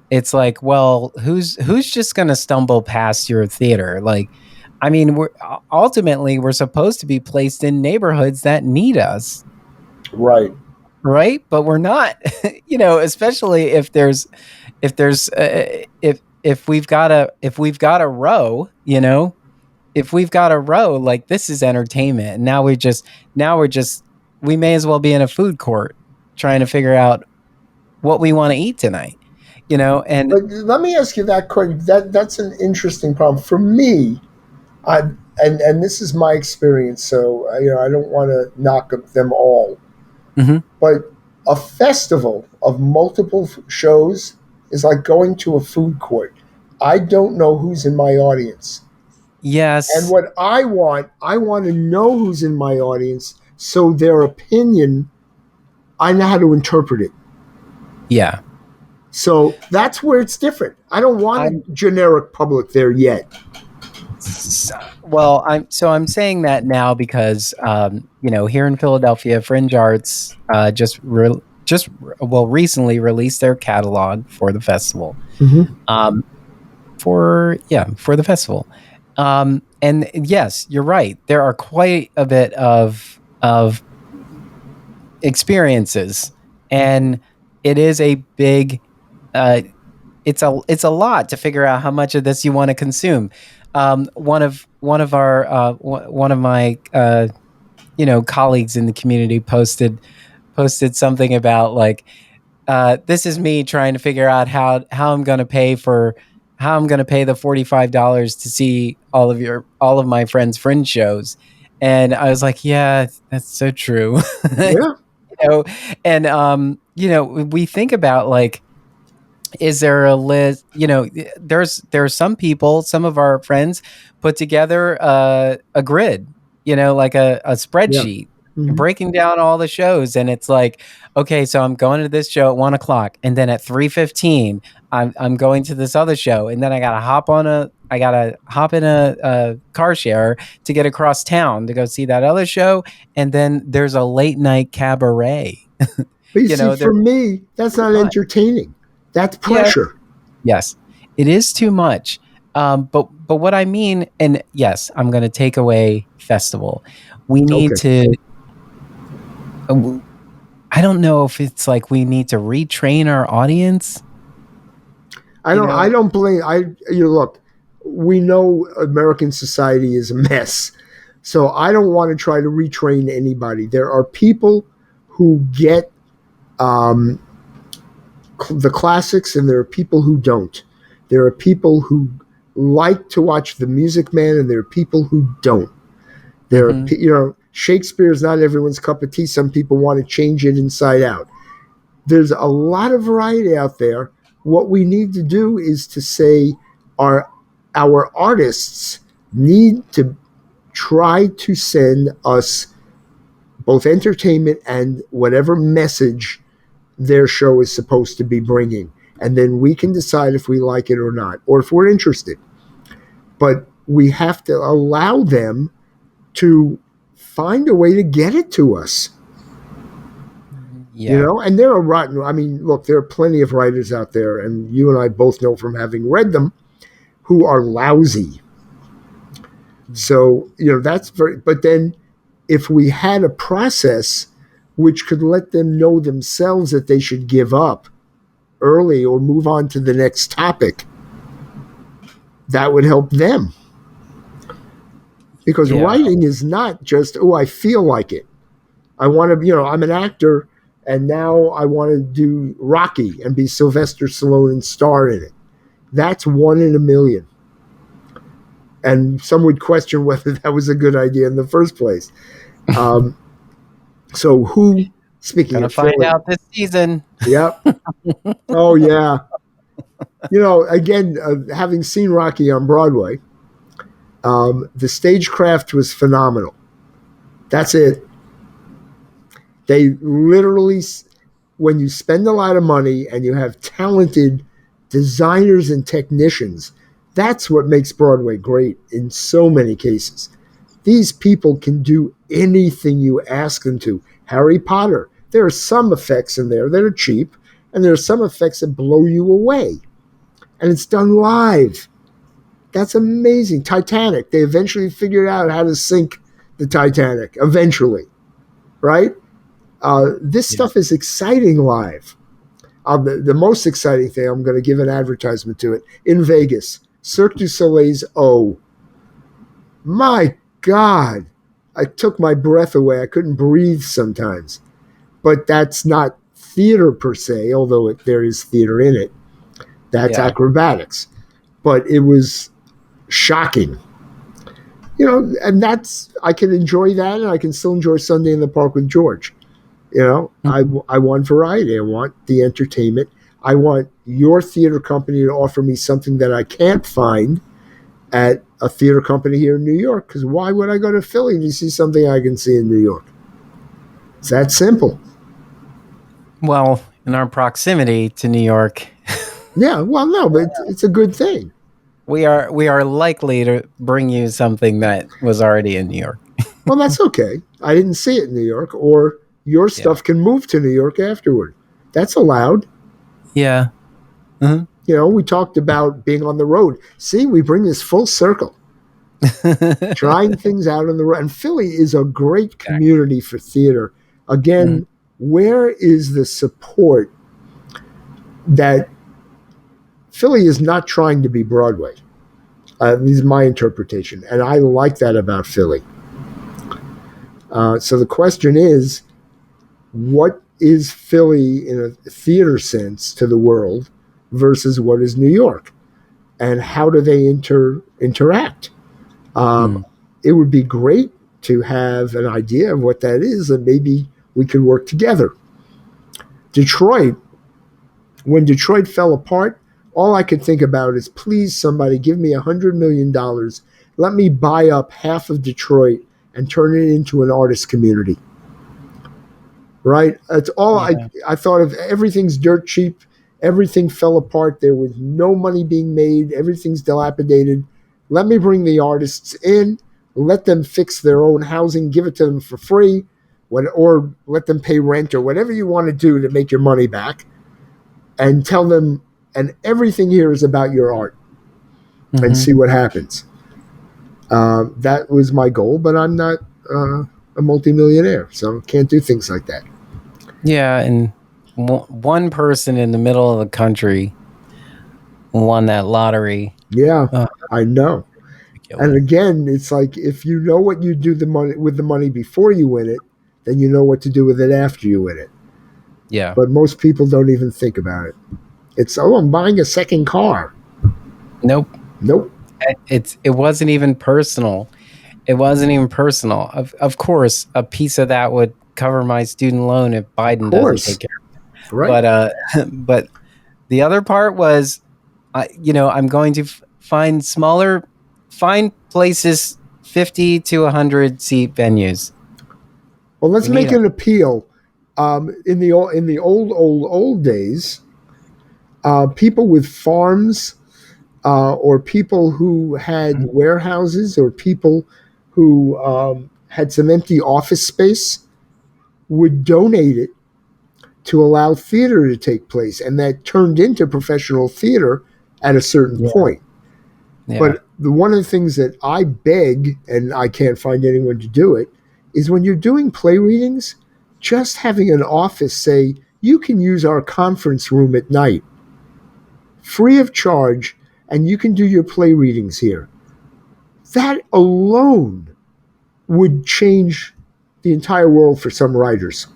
it's like, well, who's just going to stumble past your theater? Like, I mean, we're supposed to be placed in neighborhoods that need us, Right. right? But we're not. Especially if we've got a row, if we've got a row, like, this is entertainment. And now we're just we may as well be in a food court trying to figure out what we want to eat tonight. And But let me ask you that question. That's an interesting problem for me. I and this is my experience. So I don't want to knock them all, mhm. but a festival of multiple shows is like going to a food court. I don't know who's in my audience. And Yes. what I want to know who's in my audience so their opinion, I know how to interpret it. Yeah. So that's where it's different. I don't want I'm a generic public there yet. well, I'm saying that now because here in Philadelphia, Fringe Arts recently released their catalog for the festival. Mm-hmm. For the festival. And yes, you're right. There are quite a bit of experiences, and it is a big it's a lot to figure out how much of this you want to consume. One of my colleagues in the community posted something about, like, this is me trying to figure out how I'm going to pay the $45 to see all of my friends' Fringe shows. And I was like, yeah, that's so true. Yeah. you know and we think about, like, is there a list? There's some of our friends put together a grid, like a Yeah. spreadsheet, Mm-hmm. breaking down all the shows. And it's like, okay, so I'm going to this show at 1 o'clock, and then at 3:15 I'm going to this other show, and then I gotta hop in a car share to get across town to go see that other show. And then there's a late night cabaret. But you see, There's for me, that's too not much. entertaining. That's Yeah. pressure. Yes, it is too much. But what I mean, and yes, I'm going to take away festival. We need Okay. to. I don't know if it's like we need to retrain our audience. I don't blame. Look. We know American society is a mess, so I don't want to try to retrain anybody. There are people who get the classics, and there are people who don't. There are people who like to watch The Music Man, and there are people who don't. There are, Shakespeare is not everyone's cup of tea. Some people want to change it inside out. There's a lot of variety out there. What we need to do is to say our artists need to try to send us both entertainment and whatever message their show is supposed to be bringing. And then we can decide if we like it or not, or if we're interested. But we have to allow them to find a way to get it to us. Yeah. And there are look, there are plenty of writers out there, and you and I both know from having read them, who are lousy. So, but then if we had a process which could let them know themselves that they should give up early or move on to the next topic, that would help them. Because writing is not just, I feel like it. I want to, I'm an actor, and now I want to do Rocky and be Sylvester Stallone and star in it. That's 1 in 1 million. And some would question whether that was a good idea in the first place. Um, so who, speaking Gonna of find Philly, out this season. yep. Oh, yeah. Again, having seen Rocky on Broadway, the stagecraft was phenomenal. That's it. They literally, when you spend a lot of money and you have talented designers and technicians, that's what makes Broadway great in so many cases. These people can do anything you ask them to. Harry Potter, there are some effects in there that are cheap, and there are some effects that blow you away. And it's done live. That's amazing. Titanic, they eventually figured out how to sink the Titanic, eventually, right? This stuff is exciting live. The most exciting thing, I'm going to give an advertisement to it, in Vegas, Cirque du Soleil's O. My God, I took my breath away. I couldn't breathe sometimes. But that's not theater per se, although there is theater in it. That's acrobatics. But it was shocking. And I can enjoy that, and I can still enjoy Sunday in the Park with George. I want variety. I want the entertainment. I want your theater company to offer me something that I can't find at a theater company here in New York, because why would I go to Philly to see something I can see in New York? It's that simple. Well, in our proximity to New York, yeah, well, no, but it's a good thing. We are likely to bring you something that was already in New York. Well, that's okay. I didn't see it in New York, or your stuff can move to New York afterward. That's allowed. Yeah. We talked about being on the road. See, we bring this full circle. Trying things out on the road. And Philly is a great community for theater. Again, where is the support that Philly is not trying to be Broadway? This is my interpretation. And I like that about Philly. So the question is, what is Philly in a theater sense to the world versus what is New York? And how do they interact? It would be great to have an idea of what that is, and maybe we could work together. Detroit, when Detroit fell apart, all I could think about is, please, somebody give me $100 million. Let me buy up half of Detroit and turn it into an artist community. Right? That's all I thought of. Everything's dirt cheap. Everything fell apart. There was no money being made. Everything's dilapidated. Let me bring the artists in, let them fix their own housing, give it to them for free, or let them pay rent or whatever you want to do to make your money back, and tell them, and everything here is about your art, and see what happens. That was my goal, but I'm not a multimillionaire, so can't do things like that. Yeah, and one person in the middle of the country won that lottery. Yeah, I know. And again, it's like, if you know what you do with the money before you win it, then you know what to do with it after you win it. Yeah. But most people don't even think about it. It's, I'm buying a second car. Nope. It wasn't even personal. It wasn't even personal. Of course, a piece of that would cover my student loan if Biden doesn't take care of it. Right. But the other part was, I'm going to find places, 50 to 100 seat venues. Well, let's make an appeal. In the old days, people with farms, or people who had warehouses, or people who had some empty office space, would donate it to allow theater to take place, and that turned into professional theater at a certain point. Yeah. But one of the things that I beg, and I can't find anyone to do it, is when you're doing play readings, just having an office say, you can use our conference room at night, free of charge, and you can do your play readings here. That alone would change the entire world for some writers.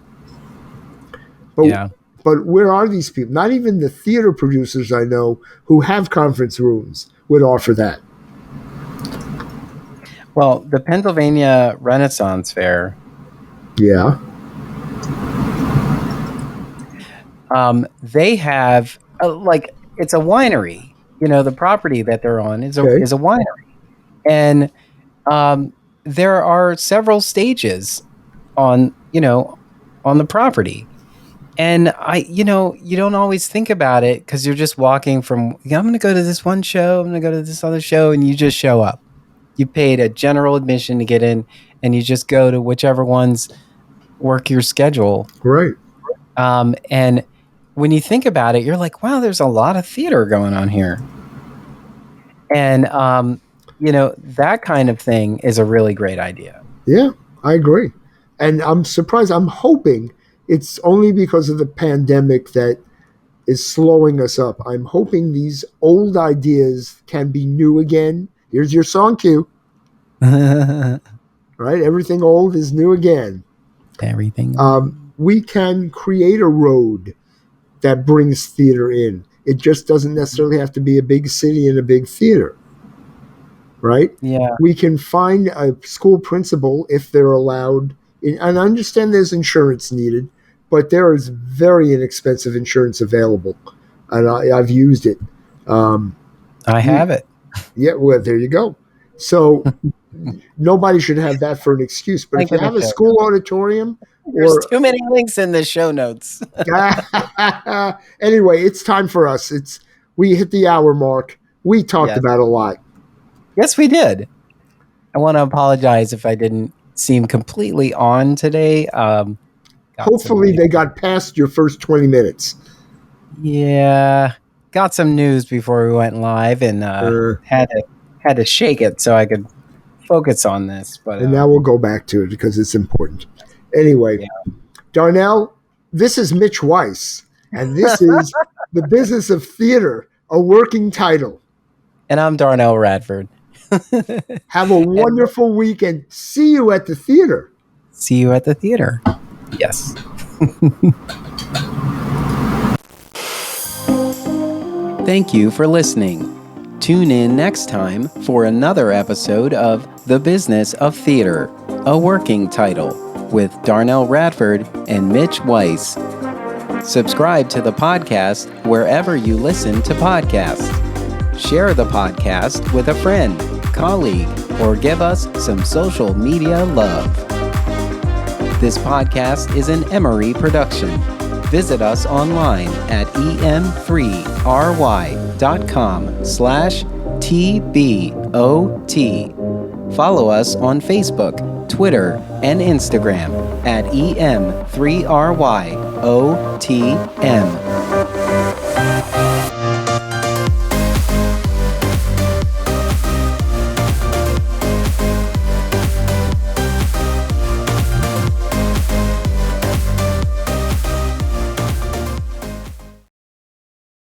But Yeah. but where are these people? Not even the theater producers I know who have conference rooms would offer that. Well, the Pennsylvania Renaissance Fair, Yeah. they have like it's a winery. The property that they're on is a Okay. is a winery, and um, there are several stages on on the property. And you don't always think about it because you're just walking from, I'm going to go to this one show, I'm going to go to this other show, and you just show up. You paid a general admission to get in, and you just go to whichever ones work your schedule. Right. And when you think about it, you're like, wow, there's a lot of theater going on here. And, that kind of thing is a really great idea. Yeah, I agree. And I'm surprised. I'm hoping it's only because of the pandemic that is slowing us up. I'm hoping these old ideas can be new again. Here's your song cue. Right? Everything old is new again. Everything. We can create a road that brings theater in. It just doesn't necessarily have to be a big city and a big theater. Right? Yeah. We can find a school principal if they're allowed. And I understand there's insurance needed, but there is very inexpensive insurance available. And I've used it. I have it. Yeah, well, there you go. So nobody should have that for an excuse. But if you have a school auditorium, there's too many links in the show notes. Anyway, it's time for us. We hit the hour mark. We talked about a lot. Yes, we did. I want to apologize if I didn't seem completely on today. Hopefully they got past your first 20 minutes. Yeah. Got some news before we went live and had to shake it so I could focus on this. But and now we'll go back to it because it's important. Anyway, Darnell, this is Mitch Weiss, and this is The Business of Theater, a working title. And I'm Darnell Radford. Have a wonderful weekend. See you at the theater. See you at the theater. Yes. Thank you for listening. Tune in next time for another episode of The Business of Theater, a working title, with Darnell Radford and Mitch Weiss. Subscribe to the podcast wherever you listen to podcasts. Share the podcast with a friend, colleague, or give us some social media love. This podcast is an Emory production. Visit us online at em3ry.com/TBOT. Follow us on Facebook, Twitter, and Instagram at em3ryotm.